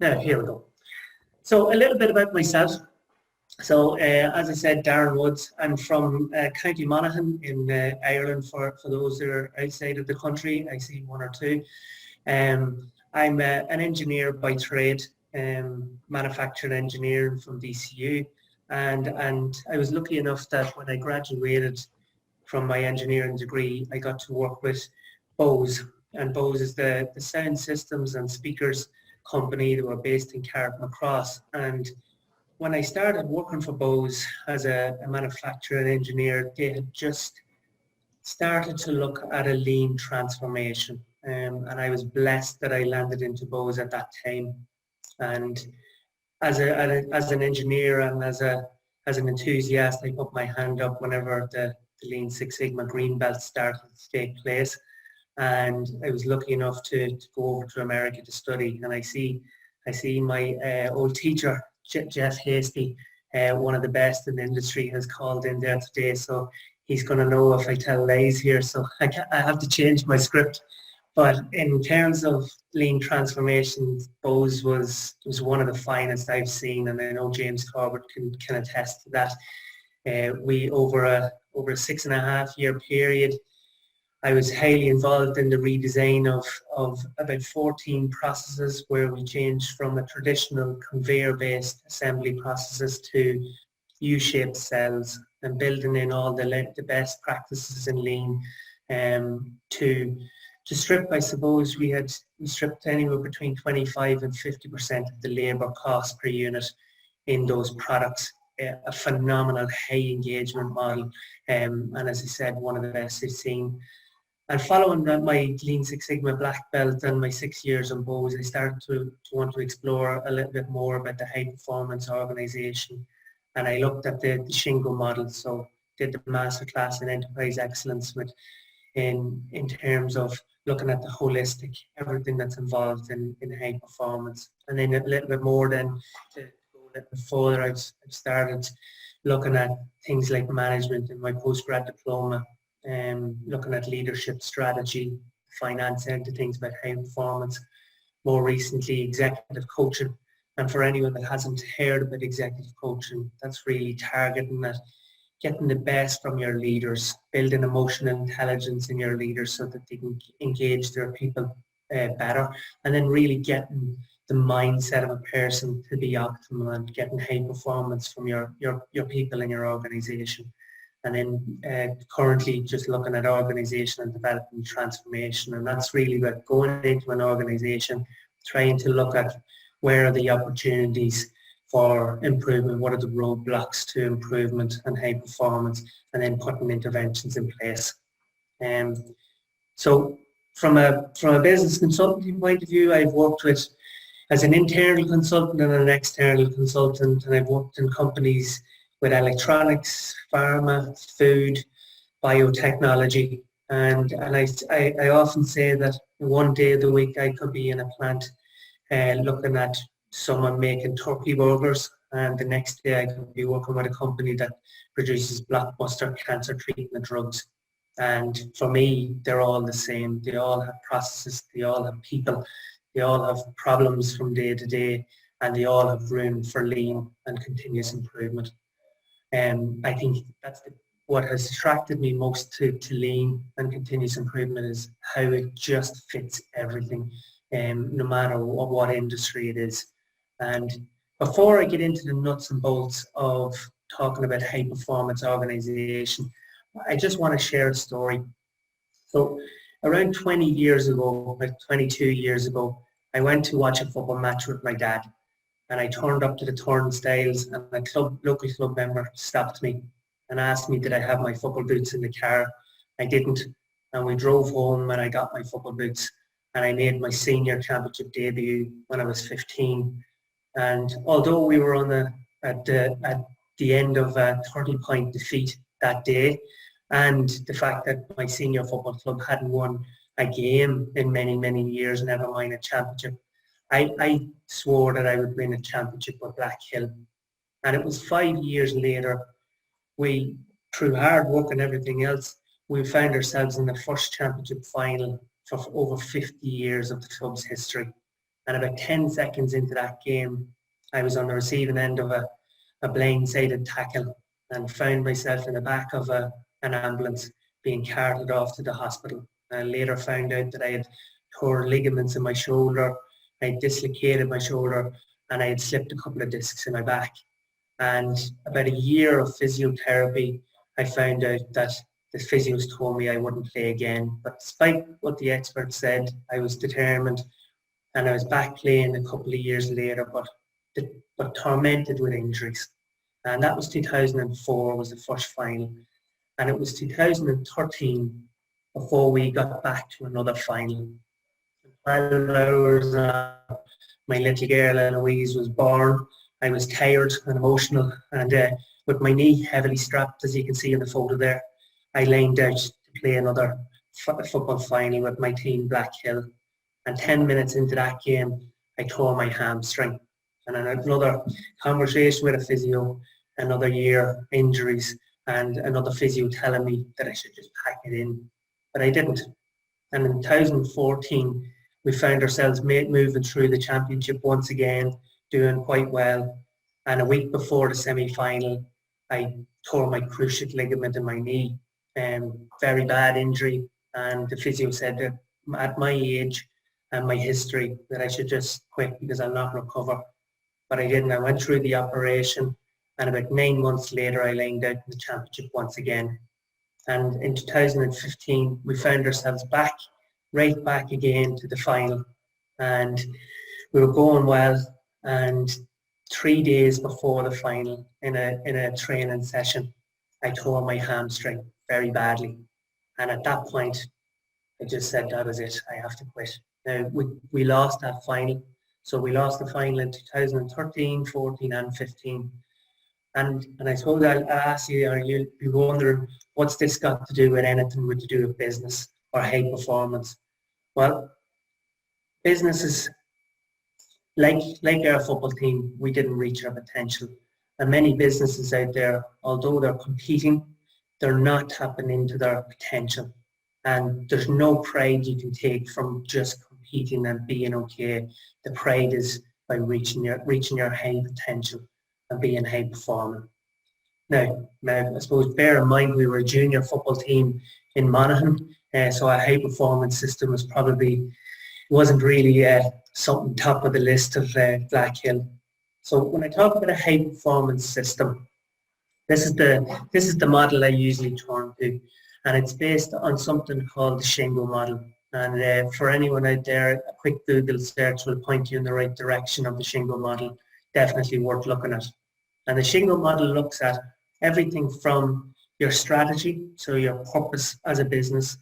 Now, here we go. So a little bit about myself. So as I said, Darren Woods. I'm from County Monaghan in Ireland. For those that are outside of the country, I see one or two. I'm an engineer by trade, manufacturing engineer from DCU, and I was lucky enough that when I graduated from my engineering degree, I got to work with Bose, and Bose is the sound systems and speakers company that were based in Carrickmacross. And when I started working for Bose as a manufacturing engineer, they had just started to look at a lean transformation. And I was blessed that I landed into Bose at that time. And as an engineer and as an enthusiast, I put my hand up whenever the Lean Six Sigma Green Belt started to take place. And I was lucky enough to go over to America to study. And I see my old teacher, Jeff Hasty, one of the best in the industry, has called in there today. So he's going to know if I tell lies here. So I have to change my script. But in terms of lean transformation, Bose was one of the finest I've seen, and I know James Corbett can attest to that. We over a 6.5 year period, I was highly involved in the redesign of about 14 processes, where we changed from a traditional conveyor-based assembly processes to U-shaped cells, and building in all the best practices in lean to strip. I suppose we stripped anywhere between 25 and 50% of the labour cost per unit in those products. A phenomenal high engagement model, and as I said, one of the best I've seen. And following my Lean Six Sigma Black Belt and my 6 years on Bose, I started to want to explore a little bit more about the high performance organisation. And I looked at the Shingo model, so did the masterclass in enterprise excellence in terms of looking at the holistic, everything that's involved in high performance. And then a little bit more then to go a little bit further, I've started looking at things like management in my postgrad diploma, looking at leadership strategy, finance into things about high performance, more recently executive coaching. And for anyone that hasn't heard about executive coaching, that's really targeting at getting the best from your leaders, building emotional intelligence in your leaders so that they can engage their people better, and then really getting the mindset of a person to be optimal and getting high performance from your people in your organisation. And then currently just looking at organizational development transformation, and that's really about going into an organisation, trying to look at where are the opportunities for improvement, what are the roadblocks to improvement and high performance, and then putting interventions in place. So from a business consulting point of view, I've worked with as an internal consultant and an external consultant, and I've worked in companies with electronics, pharma, food, biotechnology, and I often say that one day of the week I could be in a plant looking at someone making turkey burgers, and the next day I could be working with a company that produces blockbuster cancer treatment drugs. And for me, they're all the same. They all have processes, they all have people, they all have problems from day to day, and they all have room for lean and continuous improvement. I think that's what has attracted me most to lean and continuous improvement, is how it just fits everything, no matter what industry it is. And before I get into the nuts and bolts of talking about high performance organisation, I just want to share a story. So around 20 years ago, like 22 years ago, I went to watch a football match with my dad. And I turned up to the turnstiles, and a local club member stopped me and asked me did I have my football boots in the car. I didn't, and we drove home and I got my football boots, and I made my senior championship debut when I was 15. And although we were at the end of a 30-point defeat that day, and the fact that my senior football club hadn't won a game in many, many years, never mind a championship, I swore that I would win a championship with Blackhill. And it was 5 years later, we, through hard work and everything else, we found ourselves in the first championship final for over 50 years of the club's history. And about 10 seconds into that game, I was on the receiving end of a blindsided tackle and found myself in the back of an ambulance being carted off to the hospital. I later found out that I had tore ligaments in my shoulder, I had dislocated my shoulder, and I had slipped a couple of discs in my back. And about a year of physiotherapy, I found out that the physios told me I wouldn't play again. But despite what the experts said, I was determined, and I was back playing a couple of years later, but tormented with injuries. And that was 2004 was the first final. And it was 2013 before we got back to another final. 12 hours after my little girl Eloise was born, I was tired and emotional, and with my knee heavily strapped, as you can see in the photo there, I lined out to play another football final with my team Blackhill. And 10 minutes into that game, I tore my hamstring. And another conversation with a physio, another year injuries, and another physio telling me that I should just pack it in. But I didn't. And in 2014, we found ourselves moving through the championship once again, doing quite well. And a week before the semi-final, I tore my cruciate ligament in my knee. Very bad injury. And the physio said that at my age and my history that I should just quit because I'll not recover. But I didn't. I went through the operation, and about 9 months later, I lined out in the championship once again. And in 2015, we found ourselves right back again to the final. And we were going well. And 3 days before the final, in a training session, I tore my hamstring very badly. And at that point, I just said, that was it. I have to quit. Now, we lost that final. So we lost the final in 2013, 14 and 15. And I suppose I'll ask you, or you'll be wondering, what's this got to do with anything to do with business or high performance? Well, businesses, like our football team, we didn't reach our potential. And many businesses out there, although they're competing, they're not tapping into their potential. And there's no pride you can take from just competing and being okay. The pride is by reaching your high potential and being high performing. Now, I suppose bear in mind we were a junior football team in Monaghan, so our high performance system wasn't really something top of the list of Blackhill. So when I talk about a high performance system, this is the model I usually turn to, and it's based on something called the Shingo model. And for anyone out there, a quick Google search will point you in the right direction of the Shingo model. Definitely worth looking at. And the Shingo model looks at everything from your strategy, so your purpose as a business,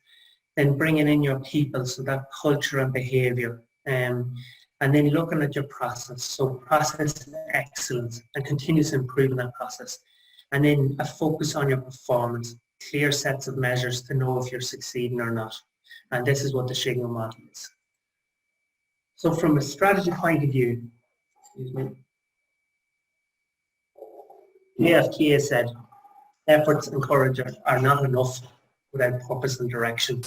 then bringing in your people, so that culture and behaviour, and then looking at your process, so process excellence and continuous improvement that process, and then a focus on your performance, clear sets of measures to know if you're succeeding or not. And this is what the Shingo model is. So from a strategy point of view, AFK said, efforts and courage are not enough without purpose and direction.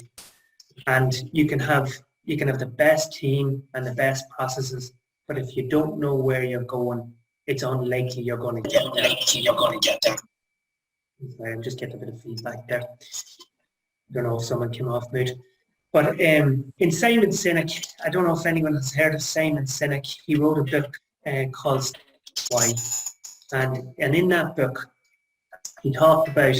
And you can have the best team and the best processes, but if you don't know where you're going, it's unlikely you're going to get there. Sorry, I'm just getting a bit of feedback there. I don't know if someone came off mute. But in Simon Sinek, I don't know if anyone has heard of Simon Sinek. He wrote a book called Why. And in that book, he talked about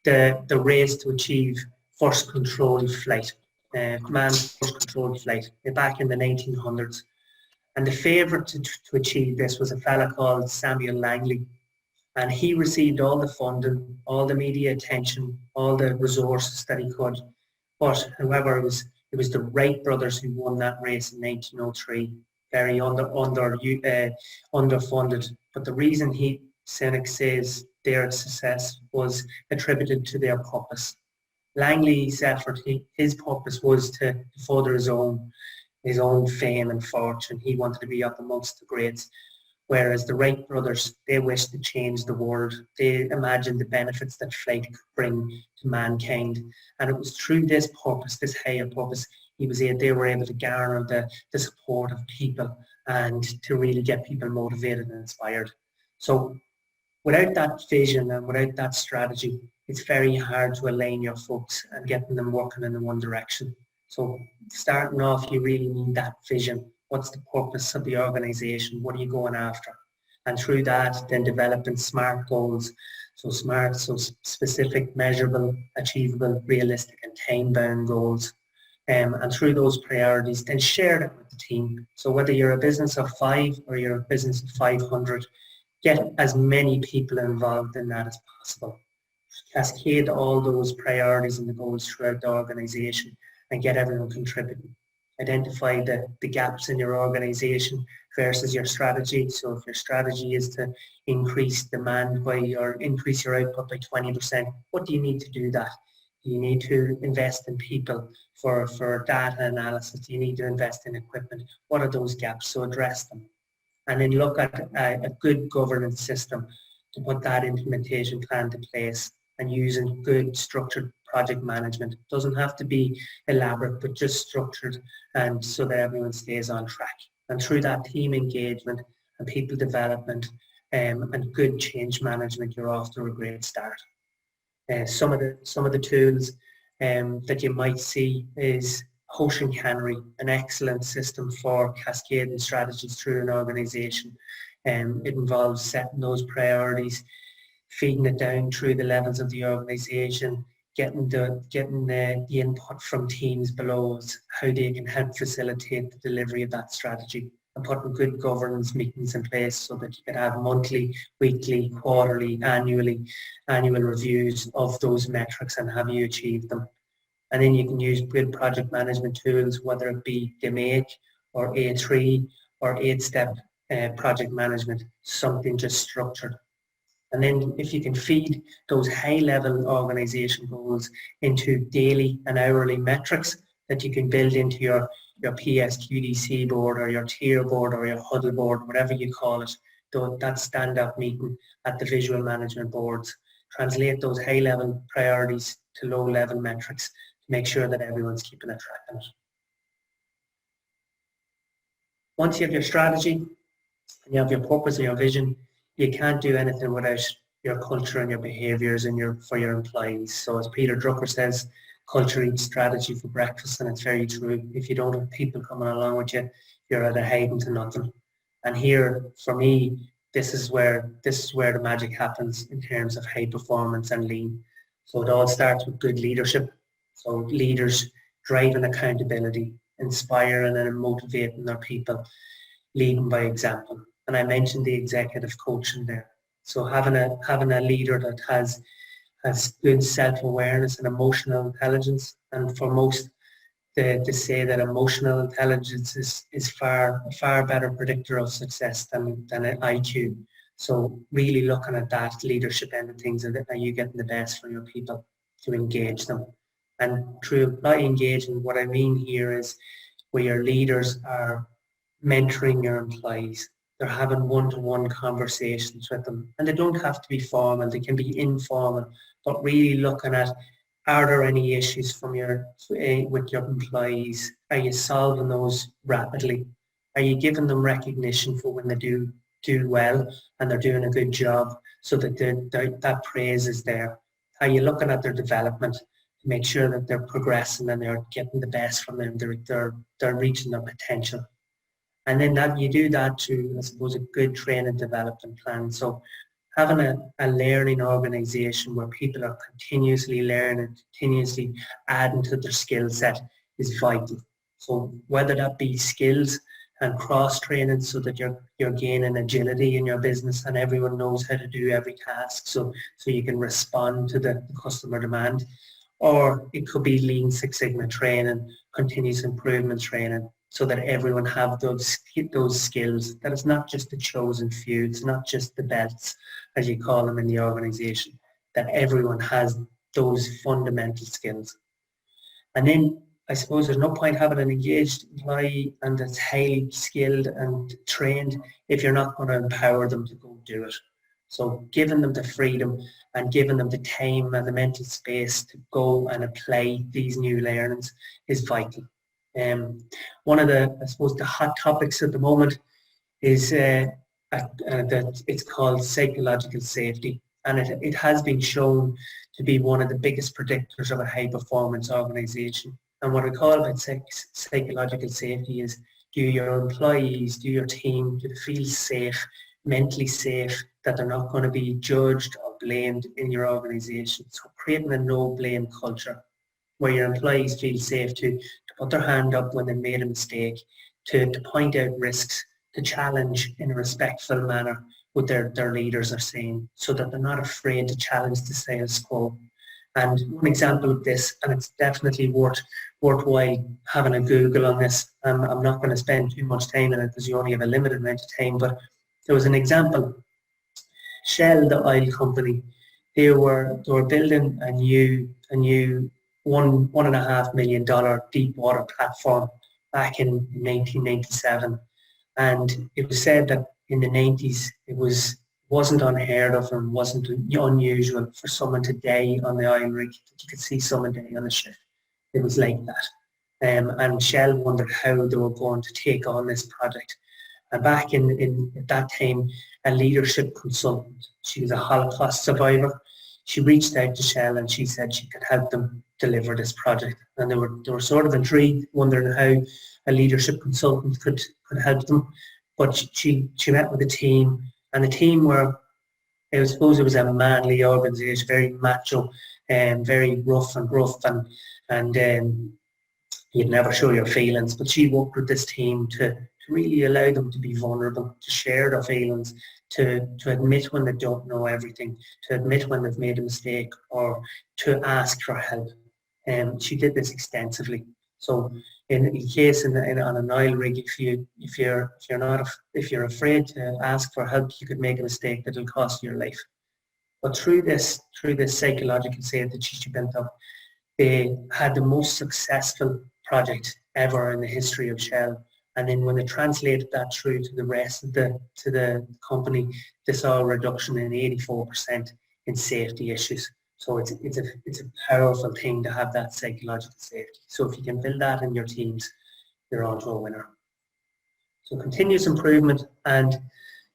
the race to achieve first controlled flight, manned first controlled flight, back in the 1900s. And the favourite to achieve this was a fella called Samuel Langley. And he received all the funding, all the media attention, all the resources that he could. But however, it was the Wright brothers who won that race in 1903, very underfunded. But the reason Sinek says their success was attributed to their purpose. Langley's effort, his purpose was to further his own fame and fortune. He wanted to be up amongst the greats. Whereas the Wright brothers, they wished to change the world. They imagined the benefits that flight could bring to mankind. And it was through this purpose, this higher purpose, they were able to garner the support of people and to really get people motivated and inspired. So without that vision and without that strategy, it's very hard to align your folks and getting them working in one direction. So starting off, you really need that vision. What's the purpose of the organisation? What are you going after? And through that, then developing SMART goals. So SMART, so specific, measurable, achievable, realistic and time-bound goals. And through those priorities, then share them with the team. So whether you're a business of 5 or you're a business of 500, get as many people involved in that as possible. Cascade all those priorities and the goals throughout the organisation and get everyone contributing. Identify the gaps in your organisation versus your strategy. So if your strategy is to increase demand or increase your output by 20%, what do you need to do that? You need to invest in people for data analysis. You need to invest in equipment. What are those gaps? So address them. And then look at a good governance system to put that implementation plan to place and using good structured project management. It doesn't have to be elaborate, but just structured and so that everyone stays on track. And through that team engagement and people development and good change management, you're off to a great start. Some of the tools that you might see is Ocean Cannery, an excellent system for cascading strategies through an organisation. It involves setting those priorities, feeding it down through the levels of the organisation, getting the input from teams below us, how they can help facilitate the delivery of that strategy, and putting good governance meetings in place so that you can have monthly, weekly, quarterly, annual reviews of those metrics and have you achieved them. And then you can use good project management tools, whether it be DMAIC or A3 or 8-step project management, something just structured. And then if you can feed those high-level organisation goals into daily and hourly metrics that you can build into your PSQDC board or your tier board or your huddle board, whatever you call it, that stand-up meeting at the visual management boards. Translate those high-level priorities to low-level metrics to make sure that everyone's keeping a track on it. Once you have your strategy, and you have your purpose and your vision, you can't do anything without your culture and your behaviours and for your employees. So as Peter Drucker says, culture eats strategy for breakfast, and it's very true. If you don't have people coming along with you, you're at a hiding to nothing. And here, for me, this is where the magic happens in terms of high performance and lean. So it all starts with good leadership. So leaders driving accountability, inspiring and motivating their people, leading by example. And I mentioned the executive coaching there. So having a leader that has good self-awareness and emotional intelligence, and for most to say that emotional intelligence is far better predictor of success than an IQ. So really looking at that leadership end of things, and are you getting the best from your people to engage them? And through employee engagement, what I mean here is where your leaders are mentoring your employees. They're having one-to-one conversations with them, and they don't have to be formal, they can be informal, but really looking at, are there any issues with your employees? Are you solving those rapidly? Are you giving them recognition for when they do well and they're doing a good job so that that praise is there? Are you looking at their development to make sure that they're progressing and they're getting the best from them, they're reaching their potential? And then that you do that through, I suppose, a good training development plan. So having a learning organisation where people are continuously learning, continuously adding to their skill set is vital. So whether that be skills and cross-training so that you're gaining agility in your business and everyone knows how to do every task so you can respond to the customer demand, or it could be Lean Six Sigma training, continuous improvement training, so that everyone have those skills, that it's not just the chosen few, it's not just the belts, as you call them in the organisation, that everyone has those fundamental skills. And then I suppose there's no point having an engaged employee and that's highly skilled and trained if you're not going to empower them to go do it. So giving them the freedom and giving them the time and the mental space to go and apply these new learnings is vital. One of the, I suppose, the hot topics at the moment is that it's called psychological safety, and it has been shown to be one of the biggest predictors of a high performance organisation. And what I call about psychological safety is, do your employees, do your team, do they feel safe, mentally safe, that they're not going to be judged or blamed in your organisation? So creating a no blame culture where your employees feel safe to put their hand up when they made a mistake, to point out risks, to challenge in a respectful manner what their leaders are saying, so that they're not afraid to challenge the status quo. And one example of this, and it's definitely worthwhile having a Google on this. I'm not going to spend too much time on it because you only have a limited amount of time, but there was an example. Shell, the oil company, they were building a new $1.5 million deep water platform back in 1997, and it was said that in the 90s it wasn't unheard of and wasn't unusual for someone to die on the oil rig. You could see someone die on a ship. It was like that, and Shell wondered how they were going to take on this project. And back in at that time, a leadership consultant, she was a Holocaust survivor, she reached out to Shell and she said she could help them deliver this project. And they were sort of intrigued, wondering how a leadership consultant could help them. But she met with the team, and the team were, I suppose it was a manly organisation, very macho and very rough and gruff, and you'd never show your feelings. But she worked with this team to really allow them to be vulnerable, to share their feelings, to admit when they don't know everything, to admit when they've made a mistake, or to ask for help. And she did this extensively. So in case on an oil rig, if you're afraid to ask for help, you could make a mistake that'll cost you your life. But through this psychological safety that she built up, they had the most successful project ever in the history of Shell. And then when they translated that through to the rest of the company, they saw a reduction in 84% in safety issues. So it's a powerful thing to have that psychological safety. So if you can build that in your teams, you're on to a winner. So continuous improvement, and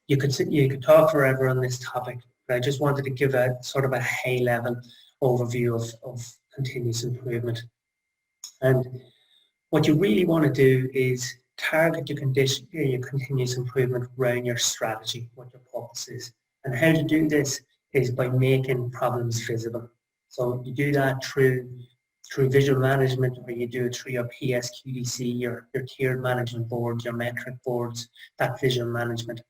you could talk forever on this topic, but I just wanted to give a sort of a high level overview of continuous improvement. And what you really want to do is target your continuous improvement around your strategy, what your purpose is. And how to do this is by making problems visible. So you do that through visual management, or you do it through your PSQDC, your tiered management board, your metric boards, that visual management.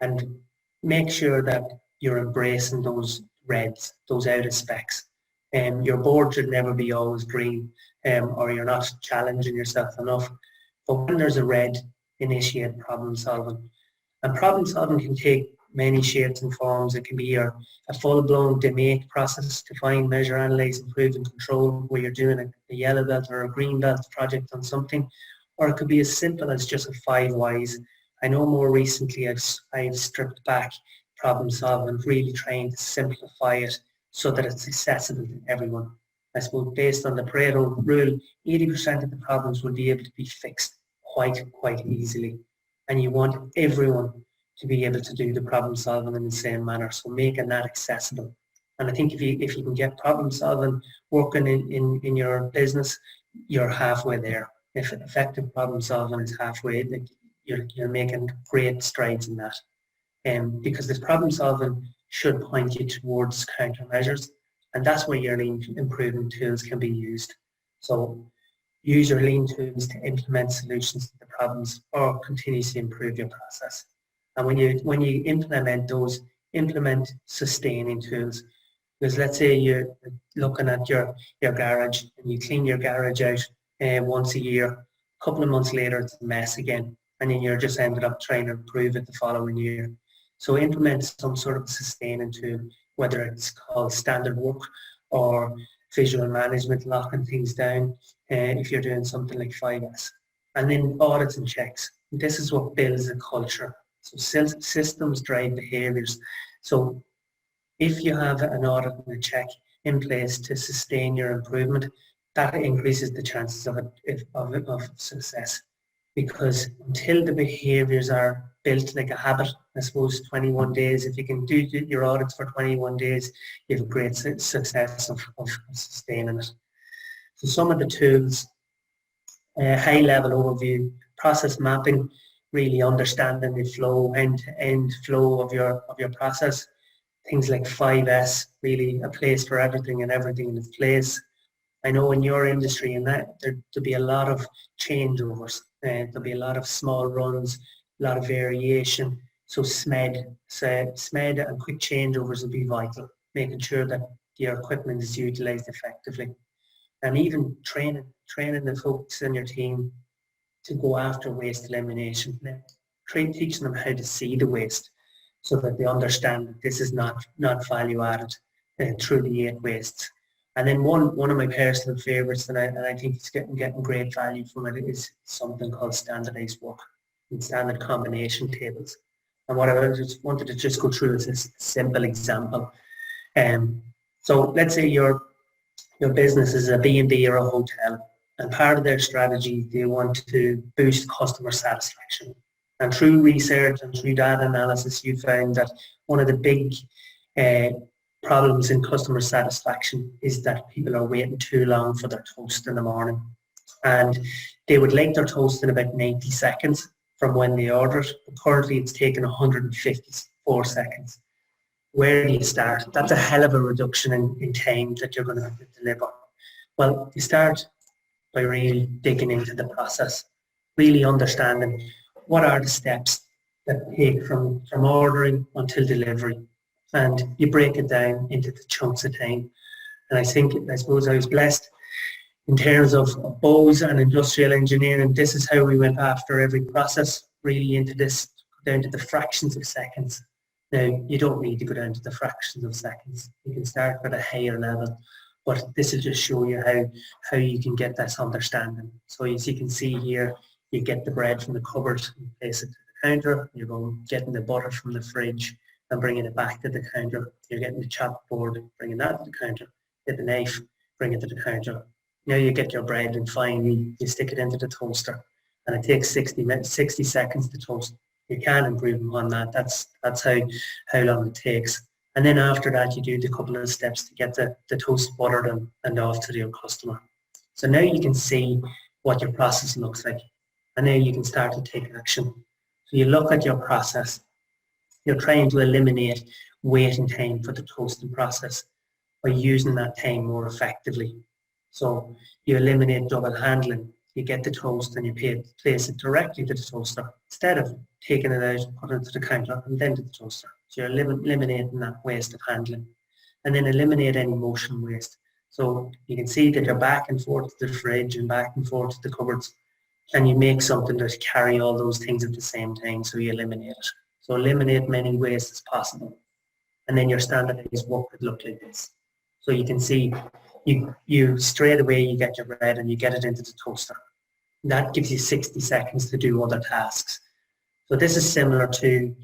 And make sure that you're embracing those reds, those out of specs. Your board should never be always green, or you're not challenging yourself enough. But when there's a red, initiate problem solving. And problem solving can take many shapes and forms. It can be a full-blown DMAIC process, define, measure, analyze, improve and control, where you're doing a yellow belt or a green belt project on something. Or it could be as simple as just a 5 whys. I know more recently I've stripped back problem solving, really trying to simplify it so that it's accessible to everyone. I suppose based on the Pareto rule, 80% of the problems will be able to be fixed quite easily. And you want everyone to be able to do the problem solving in the same manner, so making that accessible. And I think if you can get problem solving working in your business, you're halfway there. If effective problem solving is halfway, you're making great strides in that. Because this problem solving should point you towards countermeasures, and that's where your lean improvement tools can be used. So use your lean tools to implement solutions to the problems or continuously improve your process. And when you implement those, implement sustaining tools. Because let's say you're looking at your garage and you clean your garage out once a year, a couple of months later it's a mess again, and then you're just ended up trying to improve it the following year. So implement some sort of sustaining tool, whether it's called standard work or visual management, locking things down, if you're doing something like 5S. And then audits and checks. This is what builds a culture. So systems drive behaviours. So if you have an audit and a check in place to sustain your improvement, that increases the chances of success. Because until the behaviours are built like a habit, I suppose 21 days, if you can do your audits for 21 days, you have a great success of sustaining it. So some of the tools, high level overview, process mapping, really understanding the flow, end-to-end flow of your process. Things like 5S, really a place for everything and everything in its place. I know in your industry and that there'll be a lot of changeovers. There'll be a lot of small runs, a lot of variation. So SMED and quick changeovers will be vital, making sure that your equipment is utilised effectively. And even training the folks in your team to go after waste elimination. Teaching them how to see the waste so that they understand that this is not value added through the 8 wastes. And then one of my personal favourites, and I think it's getting great value from it, is something called standardised work and standard combination tables. And what I just wanted to just go through is this simple example. So let's say your business is a B&B or a hotel, and part of their strategy, they want to boost customer satisfaction. And through research and through data analysis, you found that one of the big problems in customer satisfaction is that people are waiting too long for their toast in the morning. And they would like their toast in about 90 seconds from when they order it. But currently it's taken 154 seconds. Where do you start? That's a hell of a reduction in time that you're going to have to deliver. Well, you start by really digging into the process, really understanding what are the steps that take from ordering until delivery. And you break it down into the chunks of time. And I suppose I was blessed in terms of Bose and industrial engineering. This is how we went after every process, really into this, down to the fractions of seconds. Now, you don't need to go down to the fractions of seconds. You can start at a higher level, but this will just show you how you can get this understanding. So as you can see here, you get the bread from the cupboard and place it to the counter. You're getting the butter from the fridge and bringing it back to the counter. You're getting the chopped board, bringing that to the counter. Get the knife, bring it to the counter. Now you get your bread and finally you stick it into the toaster, and it takes 60 seconds to toast. You can improve upon that. That's how long it takes. And then after that, you do the couple of steps to get the toast buttered and off to your customer. So now you can see what your process looks like, and now you can start to take action. So you look at your process. You're trying to eliminate waiting time for the toasting process by using that time more effectively. So you eliminate double handling. You get the toast and you place it directly to the toaster instead of taking it out, putting it to the counter and then to the toaster. So you're eliminating that waste of handling. And then eliminate any motion waste. So you can see that you're back and forth to the fridge and back and forth to the cupboards, and you make something that carry all those things at the same time, so you eliminate it. So eliminate many waste as possible. And then your standardized work would look like this. So you can see you straight away you get your bread and you get it into the toaster. That gives you 60 seconds to do other tasks. So this is similar to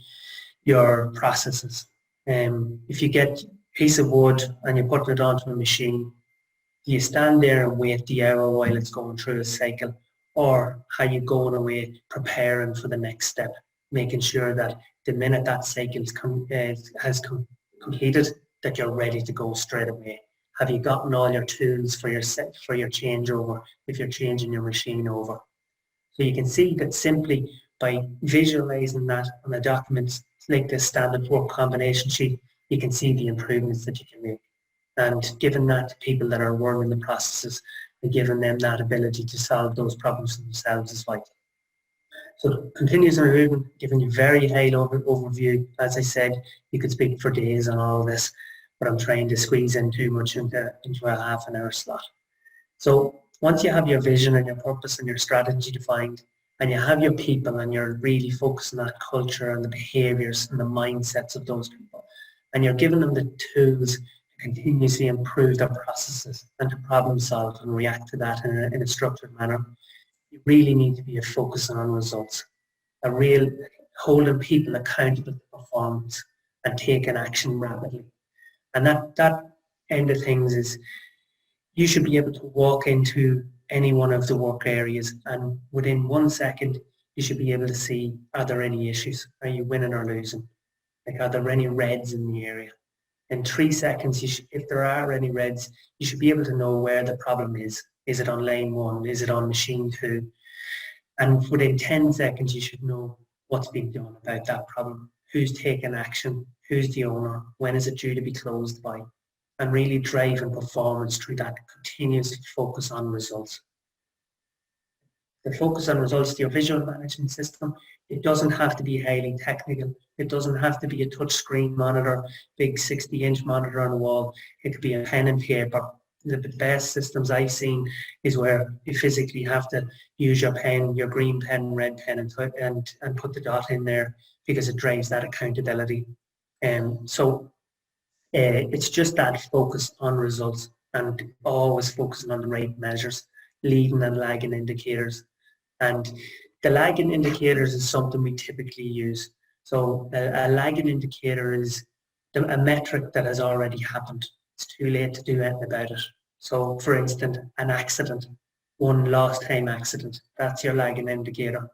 your processes. If you get a piece of wood and you put it onto a machine, do you stand there and wait the hour while it's going through a cycle, or are you going away preparing for the next step, making sure that the minute that cycle has completed, that you're ready to go straight away? Have you gotten all your tools for your changeover if you're changing your machine over? So you can see that simply by visualizing that on a document like this standard work combination sheet, you can see the improvements that you can make. And giving that to people that are learning the processes and giving them that ability to solve those problems themselves is vital. So continuous improvement, giving you very high overview. As I said, you could speak for days on all of this, but I'm trying to squeeze in too much into a half an hour slot. So once you have your vision and your purpose and your strategy defined, and you have your people and you're really focusing on that culture and the behaviours and the mindsets of those people, and you're giving them the tools to continuously improve their processes and to problem solve and react to that in a structured manner, you really need to be focusing on results, a real holding people accountable to performance and taking action rapidly. And that end of things is you should be able to walk into any one of the work areas, and within 1 second, you should be able to see, are there any issues? Are you winning or losing? Like, are there any reds in the area? In 3 seconds, if there are any reds, you should be able to know where the problem is. Is it on lane 1? Is it on machine 2? And within 10 seconds, you should know what's being done about that problem. Who's taking action? Who's the owner? When is it due to be closed by? And really driving performance through that continuous focus on results. The focus on results, your visual management system, it doesn't have to be highly technical. It doesn't have to be a touch screen monitor, big 60-inch monitor on the wall. It could be a pen and paper. The best systems I've seen is where you physically have to use your pen, your green pen, red pen, and put the dot in there, because it drives that accountability. So it's just that focus on results, and always focusing on the right measures, leading and lagging indicators. And the lagging indicators is something we typically use. So a lagging indicator is a metric that has already happened. It's too late to do anything about it. So for instance, an accident, one lost time accident, that's your lagging indicator.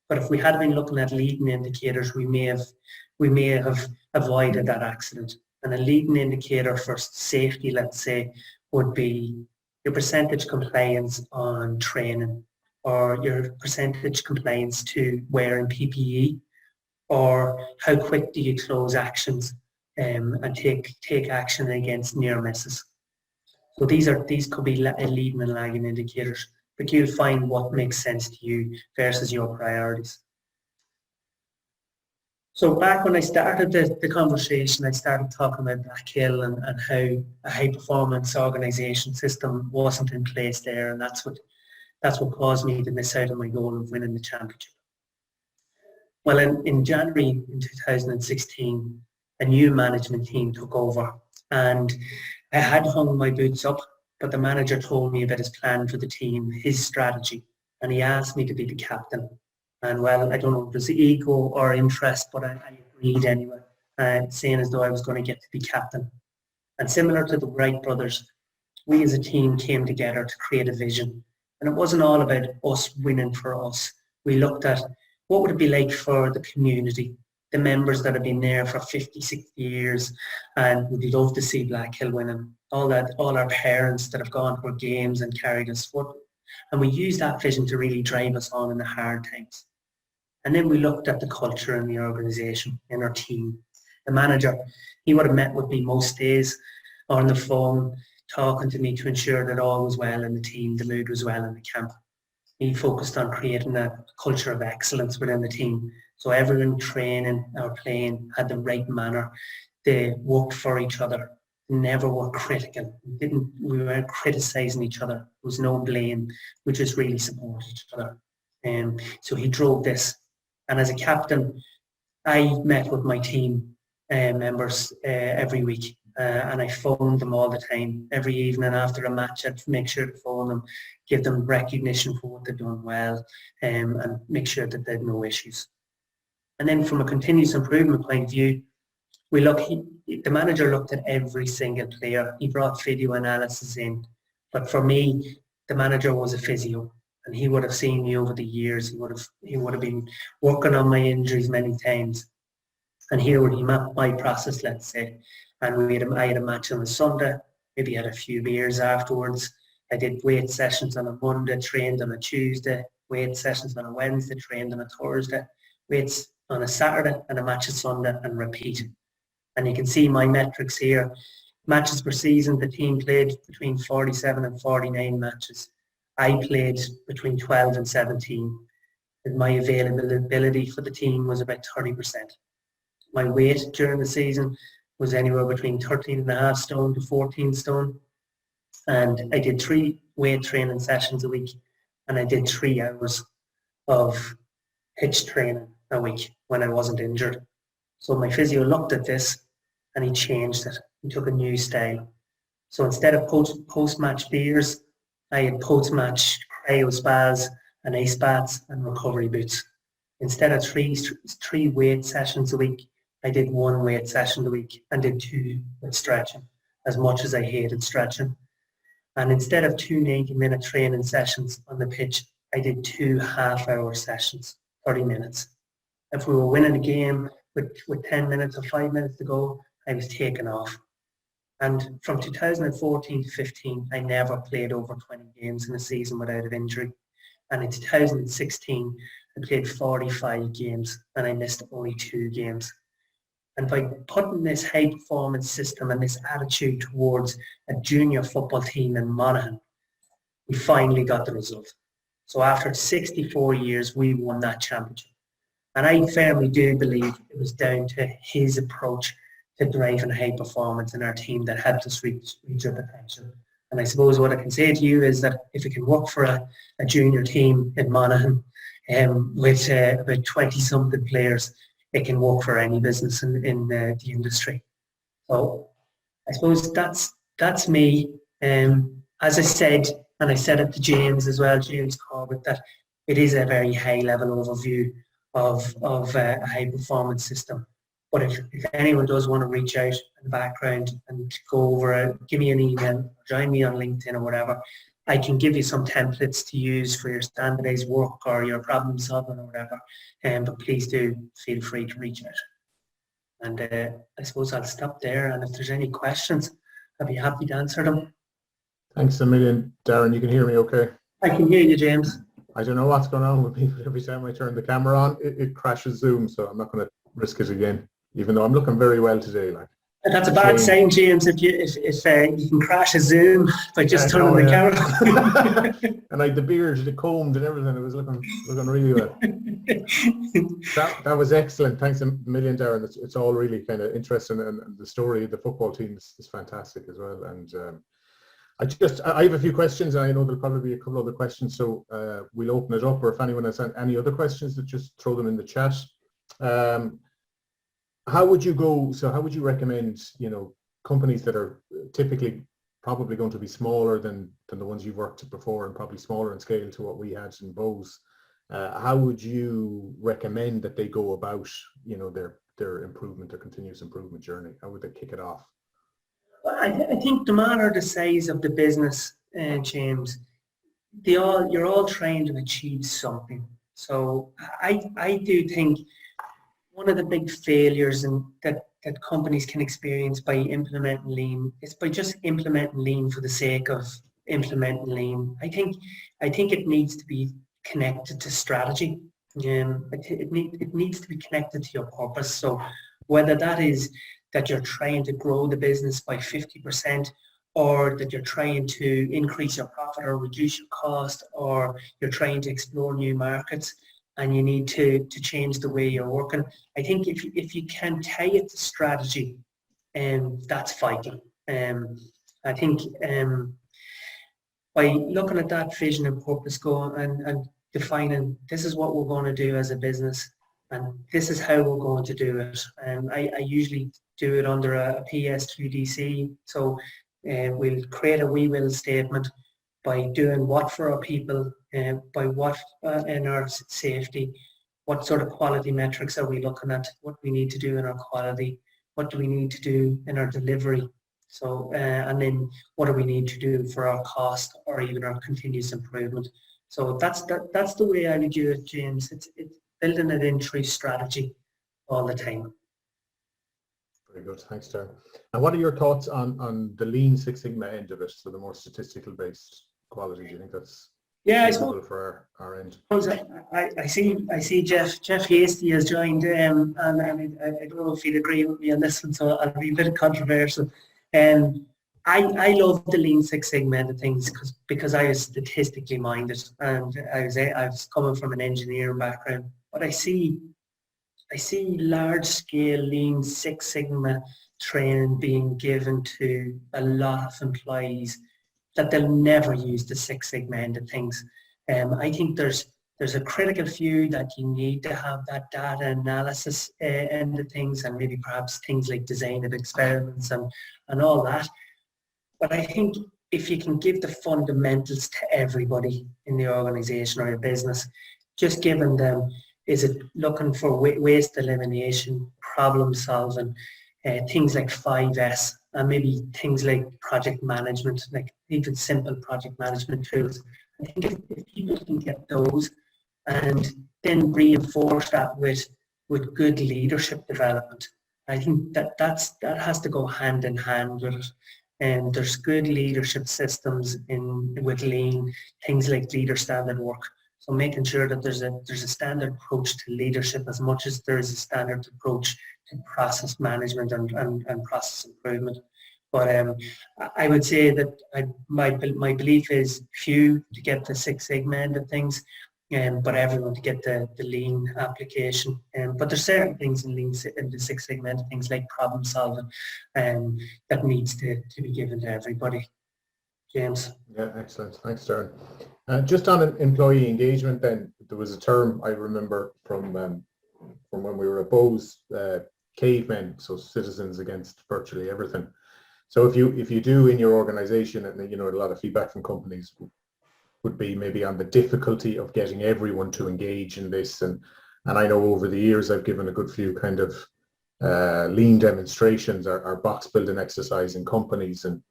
But if we had been looking at leading indicators, we may have avoided that accident. And a leading indicator for safety, let's say, would be your percentage compliance on training, or your percentage compliance to wearing PPE, or how quick do you close actions and take action against near misses. So these could be leading and lagging indicators, but you'll find what makes sense to you versus your priorities. So back when I started the conversation, I started talking about Blackhill and how a high performance organisation system wasn't in place there, and that's what caused me to miss out on my goal of winning the championship. Well, in January in 2016, a new management team took over, and I had hung my boots up, but the manager told me about his plan for the team, his strategy, and he asked me to be the captain. And well, I don't know if it was ego or interest, but I agreed anyway, saying as though I was going to get to be captain. And similar to the Wright brothers, we as a team came together to create a vision. And it wasn't all about us winning for us. We looked at what would it be like for the community, the members that have been there for 50, 60 years, and would love to see Blackhill winning. All our parents that have gone to our games and carried us forward. And we used that vision to really drive us on in the hard times. And then we looked at the culture in the organisation, in our team. The manager, he would have met with me most days on the phone, talking to me to ensure that all was well in the team, the mood was well in the camp. He focused on creating a culture of excellence within the team. So everyone training or playing had the right manner. They worked for each other, never were critical. We weren't criticising each other. There was no blame. We just really supported each other. So he drove this. And as a captain, I met with my team members every week. And I phoned them all the time. Every evening after a match, I'd make sure to phone them, give them recognition for what they've done well, and make sure that they had no issues. And then from a continuous improvement point of view, the manager looked at every single player. He brought video analysis in. But for me, the manager was a physio, and he would have seen me over the years. He would have been working on my injuries many times. And here would he map my process, let's say. And I had a match on a Sunday, maybe had a few beers afterwards. I did weight sessions on a Monday, trained on a Tuesday, weight sessions on a Wednesday, trained on a Thursday, weights on a Saturday, and a match on Sunday, and repeat. And you can see my metrics here. Matches per season, the team played between 47 and 49 matches. I played between 12 and 17. And my availability for the team was about 30%. My weight during the season was anywhere between 13.5 stone to 14 stone. And I did 3 weight training sessions a week, and I did 3 hours of hitch training a week when I wasn't injured. So my physio looked at this and he changed it. He took a new style. So instead of post-match beers, I had post-match cryo spas and ice baths and recovery boots. Instead of three weight sessions a week, I did 1 weight session a week and did 2 with stretching, as much as I hated stretching. And instead of 2 90-minute training sessions on the pitch, I did 2 half-hour sessions, 30 minutes. If we were winning a game with 10 minutes or 5 minutes to go, I was taken off. And from 2014 to 15, I never played over 20 games in a season without an injury. And in 2016, I played 45 games and I missed only 2 games. And by putting this high performance system and this attitude towards a junior football team in Monaghan, we finally got the result. So after 64 years, we won that championship. And I firmly do believe it was down to his approach to driving high performance in our team that helped us reach our potential. And I suppose what I can say to you is that if it can work for a junior team in Monaghan with about 20-something players, it can work for any business in the industry. So I suppose that's me. As I said, and I said it to James as well, James Corbett, that it is a very high level overview of a high performance system. But if anyone does want to reach out in the background and go over, give me an email, join me on LinkedIn or whatever, I can give you some templates to use for your standardized work or your problem solving or whatever. But please do feel free to reach out. And I suppose I'll stop there. And if there's any questions, I'll be happy to answer them. Thanks a million, Darren. You can hear me okay? I can hear you, James. I don't know what's going on with people. Every time I turn the camera on, it crashes Zoom, so I'm not going to risk it again, even though I'm looking very well today. Like, and that's a bad sign, James, if you can crash a Zoom by just turning the camera. And I had the beard, the combed and everything. It was looking really well. That was excellent. Thanks a million, Darren. It's all really kind of interesting, and the story of the football team is fantastic as well. And I have a few questions, and I know there'll probably be a couple other questions, so we'll open it up, or if anyone has any other questions, just throw them in the chat. How would you recommend, companies that are typically probably going to be smaller than the ones you've worked at before, and probably smaller in scale to what we had in Bose, how would you recommend that they go about, their improvement, their continuous improvement journey? How would they kick it off? I think no matter the size of the business, James, you're all trying to achieve something. So I do think one of the big failures that companies can experience by implementing lean is by just implementing lean for the sake of implementing lean. I think it needs to be connected to strategy. It needs to be connected to your purpose. So whether that is that you're trying to grow the business by 50%, or that you're trying to increase your profit or reduce your cost, or you're trying to explore new markets and you need to change the way you're working. I think if you can tie it to strategy, that's vital. I think by looking at that vision and purpose goal and defining this is what we're going to do as a business and this is how we're going to do it. I usually do it under a PS2DC. So we'll create a we will statement by doing what for our people, by what in our safety, what sort of quality metrics are we looking at, what we need to do in our quality, what do we need to do in our delivery. So and then what do we need to do for our cost or even our continuous improvement. So that's the way I would do it, James. It's building it in through strategy all the time. Very good, thanks, Darren. And what are your thoughts on the Lean Six Sigma end of it, so the more statistical based quality? Do you think that's suitable for our end? I see Jeff Hasty has joined, and I don't know if he'd agree with me on this one, so I'll be a bit controversial. I love the Lean Six Sigma end of things because I was statistically minded, and I was coming from an engineering background, but I see large-scale Lean Six Sigma training being given to a lot of employees that they'll never use the Six Sigma end of things. I think there's a critical few that you need to have that data analysis end of things, and maybe perhaps things like design of experiments and all that. But I think if you can give the fundamentals to everybody in the organisation or your business, just giving them, is it looking for waste elimination, problem solving, things like 5S and maybe things like project management, like even simple project management tools. I think if people can get those and then reinforce that with good leadership development, I think that has to go hand in hand with it. And there's good leadership systems with Lean, things like leader standard work. So making sure that there's a standard approach to leadership as much as there is a standard approach to process management and process improvement. But I would say that my belief is few to get the Six Sigma end of things, but everyone to get the Lean application. But there's certain things in Lean, in the Six Sigma end of things like problem solving, that needs to be given to everybody. James. Yeah, excellent. Thanks, Darren. Just on employee engagement, then there was a term I remember from when we were at Bose, cavemen, so citizens against virtually everything. So if you do in your organisation, and a lot of feedback from companies would be maybe on the difficulty of getting everyone to engage in this, and I know over the years I've given a good few kind of Lean demonstrations or box building exercise in companies, and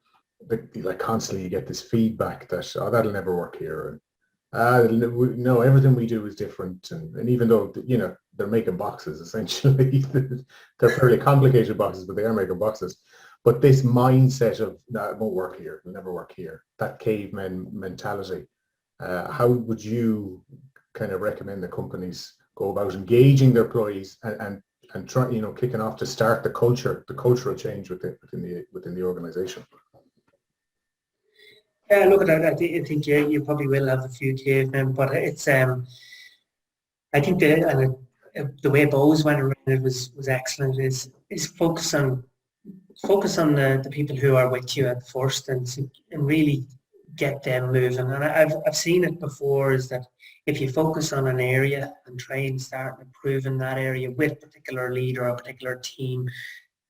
like constantly you get this feedback that that'll never work here, and no, everything we do is different, and even though they're making boxes essentially, they're fairly complicated boxes, but they are making boxes. But this mindset of no, it won't work here, it'll never work here, that caveman mentality, how would you kind of recommend that companies go about engaging their employees and try, kicking off to start the cultural change within the organisation? Yeah, look at that. I think you probably will have a few cavemen, but it's I think the way Bose went around it was excellent. Is focus on the people who are with you at first, and really get them moving. And I've seen it before, is that if you focus on an area and try and start improving that area with a particular leader or a particular team,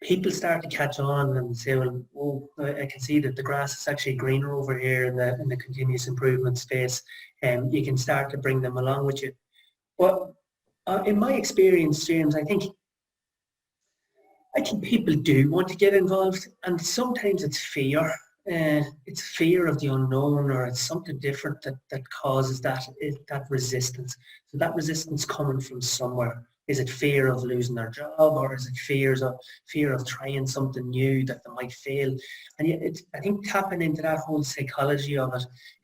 people start to catch on and say, well, oh, I can see that the grass is actually greener over here in the continuous improvement space, and you can start to bring them along with you. But in my experience, James, I think people do want to get involved, and sometimes it's fear. It's fear of the unknown, or it's something different that causes that resistance. So that resistance coming from somewhere. Is it fear of losing their job, or is it fear of trying something new that they might fail? And I think tapping into that whole psychology of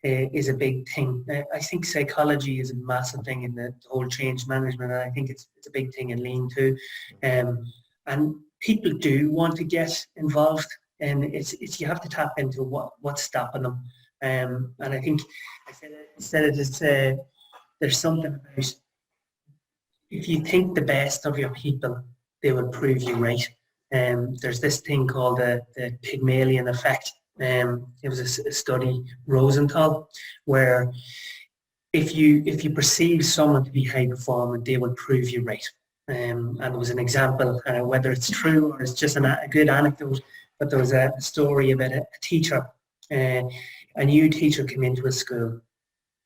it is a big thing. I think psychology is a massive thing in the whole change management, and I think it's a big thing in Lean too. And people do want to get involved, and it's you have to tap into what's stopping them. And I think I said it, there's something about, if you think the best of your people, they will prove you right. There's this thing called the Pygmalion effect. It was a study, Rosenthal, where if you perceive someone to be high performing, they will prove you right. And there was an example, whether it's true or it's just a good anecdote, but there was a story about a teacher. A new teacher came into a school,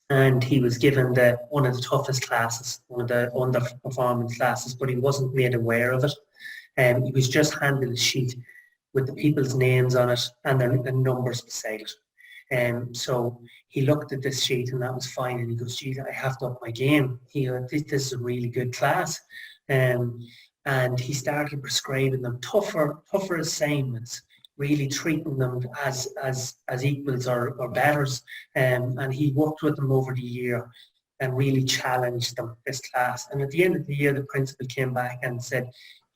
and he was given one of the toughest classes, one of the underperforming classes, but he wasn't made aware of it. He was just handed a sheet with the people's names on it and their numbers beside it. So he looked at this sheet, and that was fine, and he goes, geez, I have to up my game. This is a really good class. And he started prescribing them tougher assignments, really treating them as equals or betters. And he worked with them over the year and really challenged them, this class. And at the end of the year, the principal came back and said,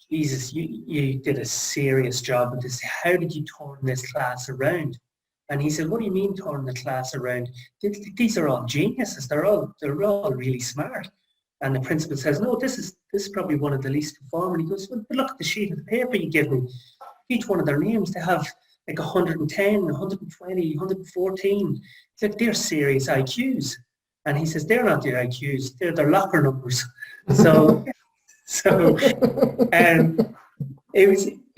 Jesus, you did a serious job with this. How did you turn this class around? And he said, what do you mean turn the class around? These are all geniuses. They're all really smart. And the principal says, no, this is probably one of the least performing. He goes, well, look at the sheet of the paper you give me. Each one of their names, they have like 110, 120, 114. It's like they're serious IQs. And he says, they're not their IQs, they're their locker numbers. So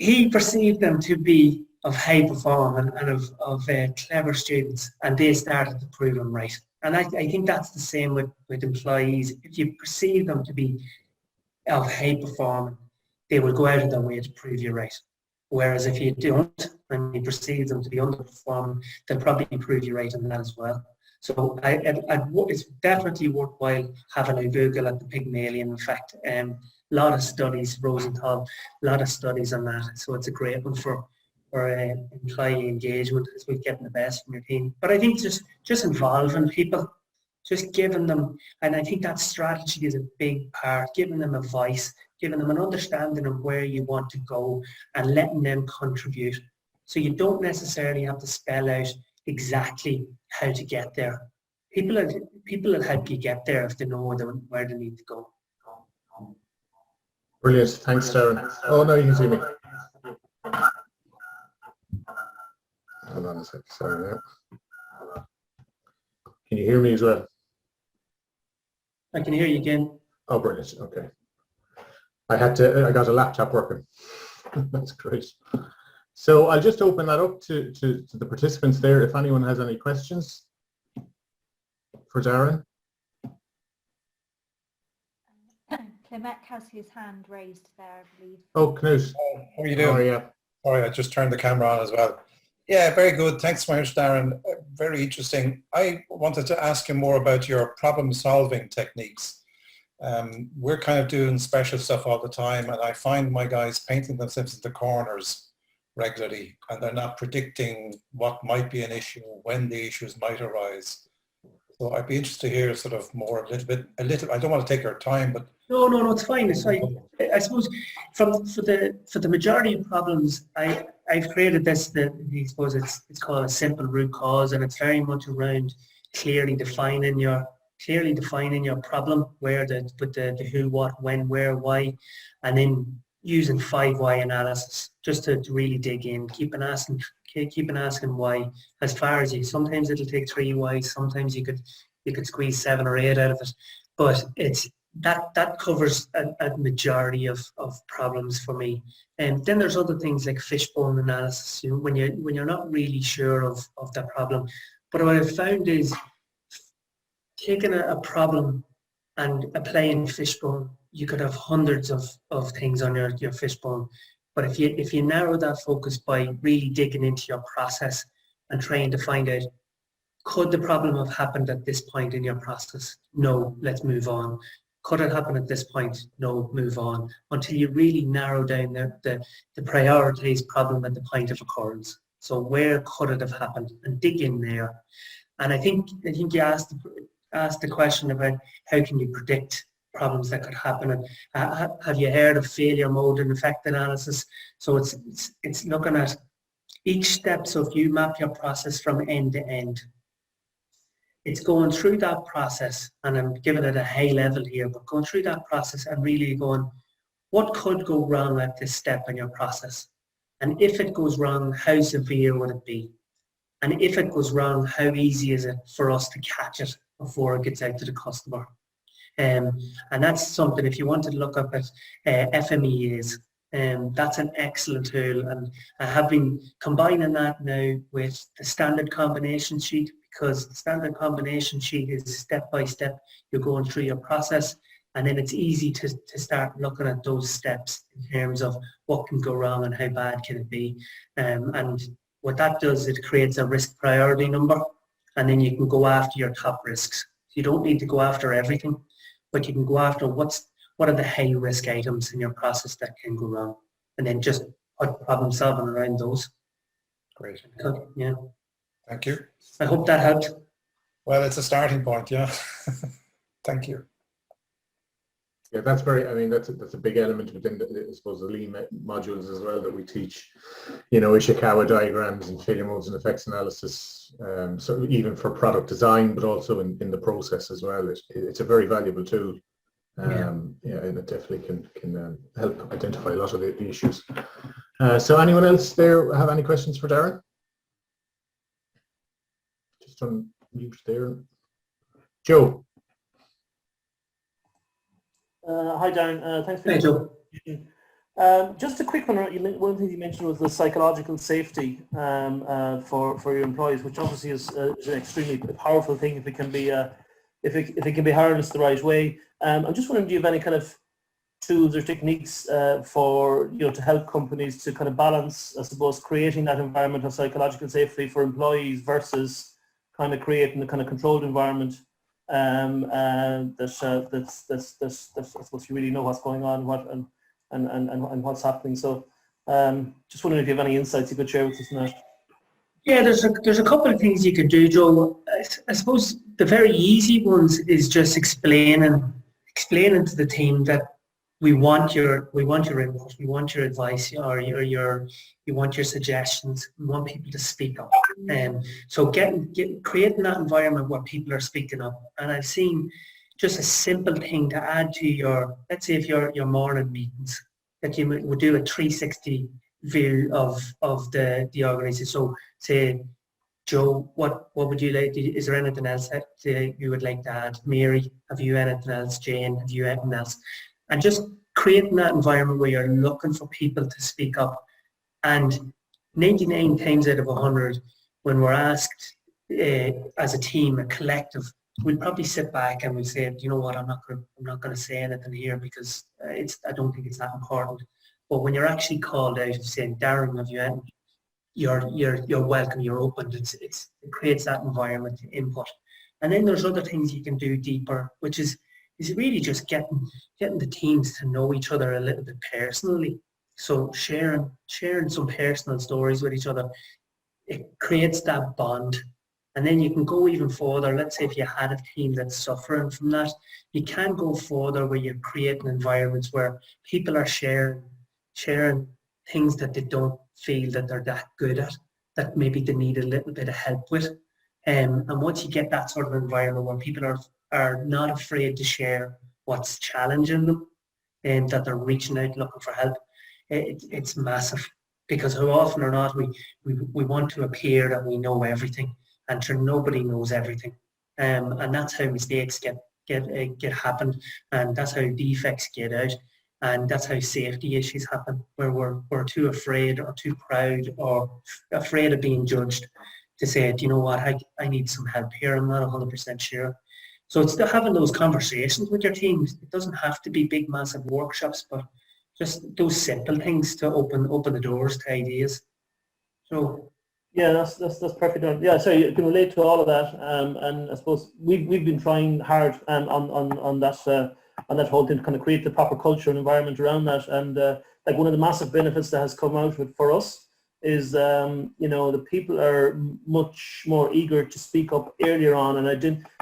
he perceived them to be of high performance and of clever students, and they started to prove him right. And I think that's the same with employees. If you perceive them to be of high performance, they will go out of their way to prove you right. Whereas if you don't, and you perceive them to be underperforming, they'll probably prove you right on that as well. So it's definitely worthwhile having a Google at the Pygmalion effect. A lot of studies, Rosenthal, a lot of studies on that. So it's a great one for employee engagement, as we're getting the best from your team. But I think just involving people, just giving them, and I think that strategy is a big part, giving them a voice, giving them an understanding of where you want to go and letting them contribute. So you don't necessarily have to spell out exactly how to get there. People will help you get there if they know where they need to go. Brilliant. Thanks, Darren. Oh, no, you can see me. Hold on a sec. Sorry now. Can you hear me as well? I can hear you again. Oh, brilliant. Okay. I got a laptop working. That's great. So I'll just open that up to the participants there. If anyone has any questions for Darren. Clement has his hand raised there, I believe. Oh, Knut. How are you doing? Oh, yeah. Sorry, I just turned the camera on as well. Yeah, very good. Thanks very much, Darren. Very interesting. I wanted to ask you more about your problem-solving techniques. We're kind of doing special stuff all the time, and I find my guys painting themselves into corners regularly, and they're not predicting what might be an issue, when the issues might arise. So I'd be interested to hear sort of more, a little. I don't want to take your time, but No, it's fine. It's fine. I suppose for the majority of problems, I've created this. I suppose it's called a simple root cause, and it's very much around clearly defining your problem, with the who, what, when, where, why, and then using 5 why analysis just to really dig in, keep asking why as far as you. Sometimes it'll take 3 whys, sometimes you could squeeze 7 or 8 out of it, but it's that covers a majority of problems for me. And then there's other things like fishbone analysis, when you're not really sure of that problem. But what I've found is taking a problem and applying fishbone, you could have hundreds of things on your fishbone. But if you narrow that focus by really digging into your process and trying to find out, could the problem have happened at this point in your process? No, let's move on. Could it happen at this point? No, move on. Until you really narrow down the prioritized problem at the point of occurrence. So where could it have happened? And dig in there. And I think you asked the question about how can you predict problems that could happen. And have you heard of failure mode and effect analysis? So it's looking at each step. So if you map your process from end to end, it's going through that process, and I'm giving it a high level here, but going through that process and really going, what could go wrong at this step in your process? And if it goes wrong, how severe would it be? And if it goes wrong, how easy is it for us to catch it before it gets out to the customer? And that's something, if you want to look up at FMEAs, that's an excellent tool. And I have been combining that now with the standard combination sheet, because the standard combination sheet is step by step. You're going through your process, and then it's easy to start looking at those steps in terms of what can go wrong and how bad can it be. And what that does, it creates a risk priority number, and then you can go after your top risks. You don't need to go after everything, but you can go after what are the high risk items in your process that can go wrong, and then just put problem solving around those. great. Yeah. Thank you. I hope that helped. Well, it's a starting point, yeah. Thank you. Yeah, that's a big element within I suppose the lean modules as well that we teach, Ishikawa diagrams and failure modes and effects analysis, so even for product design, but also in the process as well. It's a very valuable tool. And it definitely can help identify a lot of the issues. So anyone else there have any questions for Darren? Just on mute there. Joe. Hi Darren, thanks for Hey, Joe. just a quick one. One of the things you mentioned was the psychological safety for your employees, which obviously is an extremely powerful thing if it can be if it can be harnessed the right way. I'm just wondering, do you have any kind of tools or techniques for, to help companies to kind of balance, I suppose, creating that environment of psychological safety for employees versus kind of creating a kind of controlled environment that's I suppose you really know what's going on and what's happening. So just wondering if you have any insights you could share with us on that. Yeah, there's a couple of things you could do, Joe. I suppose the very easy ones is just explaining to the team that we want your input, we want your advice, or you want your suggestions. We want people to speak up, so creating that environment where people are speaking up. And I've seen just a simple thing to add to your, let's say if your morning meetings, that you would do a 360 view of the organisation. So say, Joe, what would you like? Is there anything else that you would like to add? Mary, have you anything else? Jane, have you anything else? And just creating that environment where you're looking for people to speak up. And 99 times out of 100, when we're asked as a team, a collective, we'll probably sit back and we'll say, you know what, I'm not going to say anything here because I don't think it's that important. But when you're actually called out of saying, Darren, have you anything? You're welcome, you're open. It creates that environment to input. And then there's other things you can do deeper, which is really just getting the teams to know each other a little bit personally. So sharing some personal stories with each other, it creates that bond. And then you can go even further. Let's say if you had a team that's suffering from that, you can go further where you're creating environments where people are sharing things that they don't feel that they're that good at, that maybe they need a little bit of help with. And once you get that sort of environment where people are not afraid to share what's challenging them and that they're reaching out looking for help, it's massive. Because how often or not we want to appear that we know everything, and sure, nobody knows everything. And that's how mistakes get happened, and that's how defects get out. And that's how safety issues happen, where we're too afraid or too proud or afraid of being judged to say, do you know what, I need some help here, I'm not 100% sure. So it's still having those conversations with your teams. It doesn't have to be big, massive workshops, but just those simple things to open the doors to ideas. So yeah, that's perfect. Yeah, so you can relate to all of that, and I suppose we've been trying hard on that whole thing to kind of create the proper culture and environment around that. And like one of the massive benefits that has come out for us is the people are much more eager to speak up earlier on, and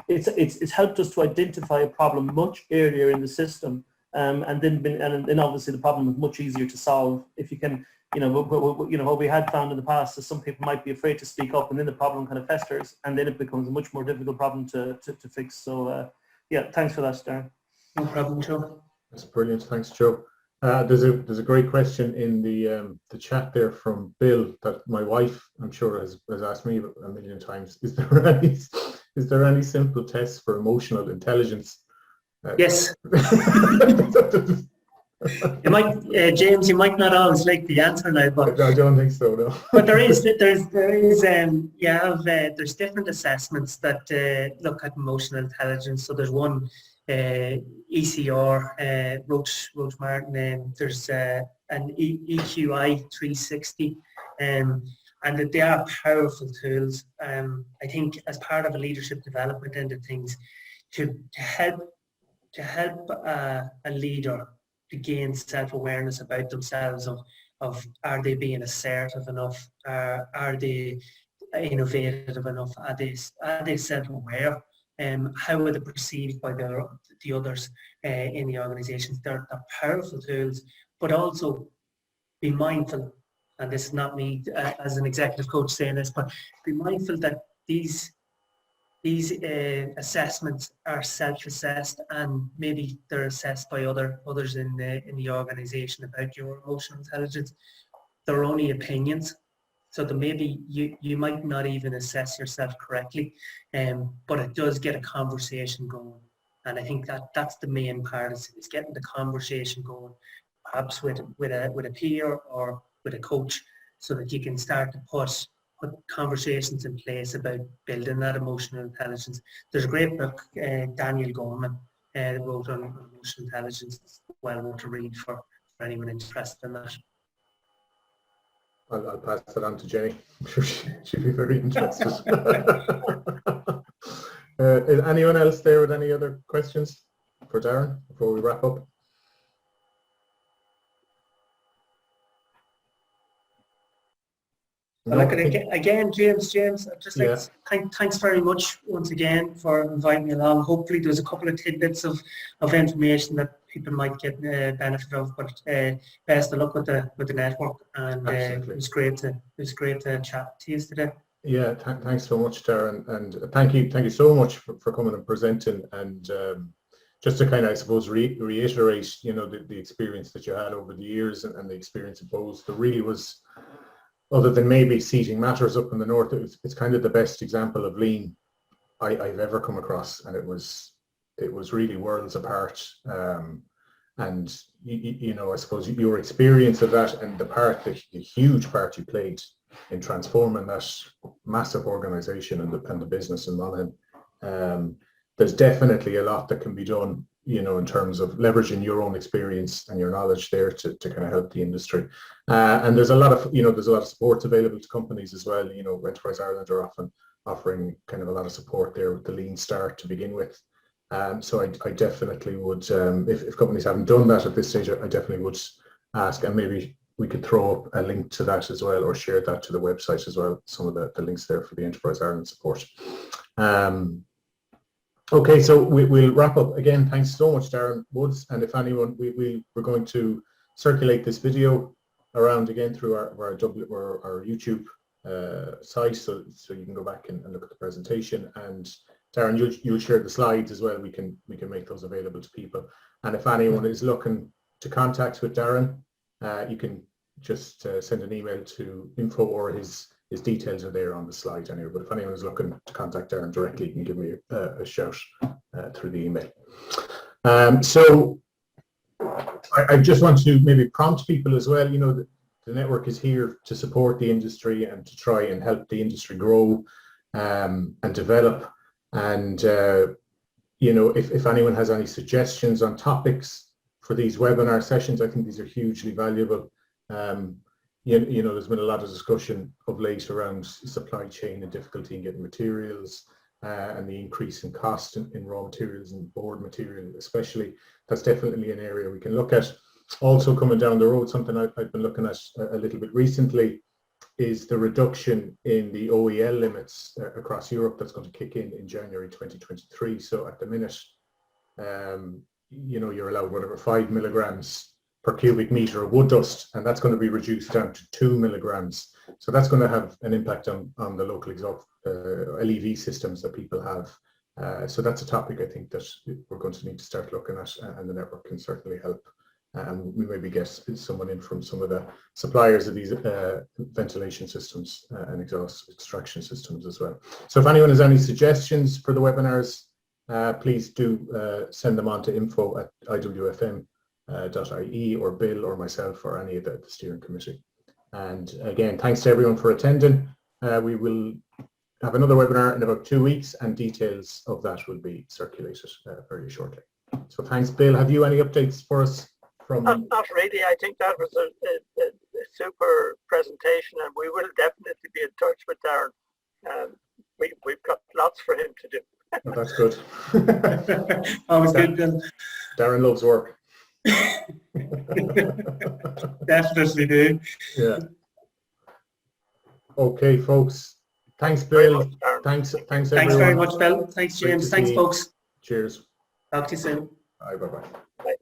it's helped us to identify a problem much earlier in the system, and then obviously the problem is much easier to solve if you can. What we had found in the past is some people might be afraid to speak up, and then the problem kind of festers, and then it becomes a much more difficult problem to fix. So yeah, thanks for that, Darren. no problem, Joe. That's brilliant. Thanks, Joe. There's a great question in the chat there from Bill that my wife, I'm sure, has asked me a million times. Is there any simple tests for emotional intelligence? Yes. You might, James, you might not always like the answer now, but I don't think so, no. but there's different assessments that look at emotional intelligence. So there's one ECR, Roach Martin, there's an EQI 360, and that they are powerful tools. I think as part of a leadership development end of things, to help a leader to gain self-awareness about themselves of are they being assertive enough, are they innovative enough, are they self-aware, how are they perceived by the others in the organizations. They're powerful tools, but also be mindful, and this is not me as an executive coach saying this, but be mindful that these assessments are self-assessed, and maybe they're assessed by others in the organisation about your emotional intelligence. They're only opinions, so that maybe you might not even assess yourself correctly, but it does get a conversation going, and I think that's the main part is getting the conversation going, perhaps with a peer or with a coach, so that you can start to put conversations in place about building that emotional intelligence. There's a great book, Daniel Goleman, They wrote on emotional intelligence. It's well worth to read for anyone interested in that. I'll pass it on to Jenny. I'm sure she'd be very interested. Is anyone else there with any other questions for Darren before we wrap up? Well, No, look, I think- again, James, I'd just like to thanks very much once again for inviting me along. Hopefully there's a couple of tidbits of information that people might get benefit of, but best of luck with the network, and it was great to chat to you today. Yeah, thanks so much, Darren, and thank you so much for coming and presenting, and just to kind of, I suppose, reiterate, you know, the experience that you had over the years and the experience of Bowes. There really was, other than maybe Seating Matters up in the north, it's kind of the best example of lean I've ever come across, and it was really worlds apart. And you know, I suppose your experience of that and the huge part you played in transforming that massive organisation and the business in Monaghan. There's definitely a lot that can be done, you know, in terms of leveraging your own experience and your knowledge there to kind of help the industry. And there's a lot of support available to companies as well. You know, Enterprise Ireland are often offering kind of a lot of support there with the Lean Start to begin with. So I definitely would, if companies haven't done that at this stage, I definitely would ask, and maybe we could throw up a link to that as well, or share that to the website as well, some of the links there for the Enterprise Ireland support. Okay, so we'll wrap up. Again, thanks so much, Darren Woods. And if anyone, we're going to circulate this video around again through our YouTube site, so you can go back and look at the presentation. And Darren, you'll share the slides as well. We can make those available to people. And if anyone is looking to contact with Darren, you can just send an email to info, or his details are there on the slide anyway. But if anyone is looking to contact Darren directly, you can give me a shout through the email. So I just want to maybe prompt people as well. You know, the network is here to support the industry and to try and help the industry grow and develop. And you know, if anyone has any suggestions on topics for these webinar sessions, I think these are hugely valuable. You know, there's been a lot of discussion of late around supply chain and difficulty in getting materials and the increase in cost in raw materials and board material especially. That's definitely an area we can look at. Also coming down the road, something I've been looking at a little bit recently is the reduction in the OEL limits across Europe that's going to kick in January 2023. So at the minute, you know, you're allowed whatever 5 milligrams per cubic meter of wood dust, and that's going to be reduced down to 2 milligrams. So that's going to have an impact on the local exhaust LEV systems that people have. So that's a topic I think that we're going to need to start looking at, and the network can certainly help. And we maybe get someone in from some of the suppliers of these ventilation systems and exhaust extraction systems as well. So if anyone has any suggestions for the webinars, please do send them on to info@IWFM.ie, or Bill or myself or any of the steering committee. And again, thanks to everyone for attending. We will have another webinar in about 2 weeks, and details of that will be circulated very shortly. So thanks, Bill. Have you any updates for us? Not really. I think that was a super presentation, and we will definitely be in touch with Darren. We've got lots for him to do. Oh, that's good. Always good, Bill. Darren loves work. Definitely do. Yeah. Okay, folks. Thanks, Bill. Much, Thanks everyone. Thanks very much, Bill. Thanks, Great James. to Thanks, see you. folks. Cheers. Talk to you soon. Bye. Bye.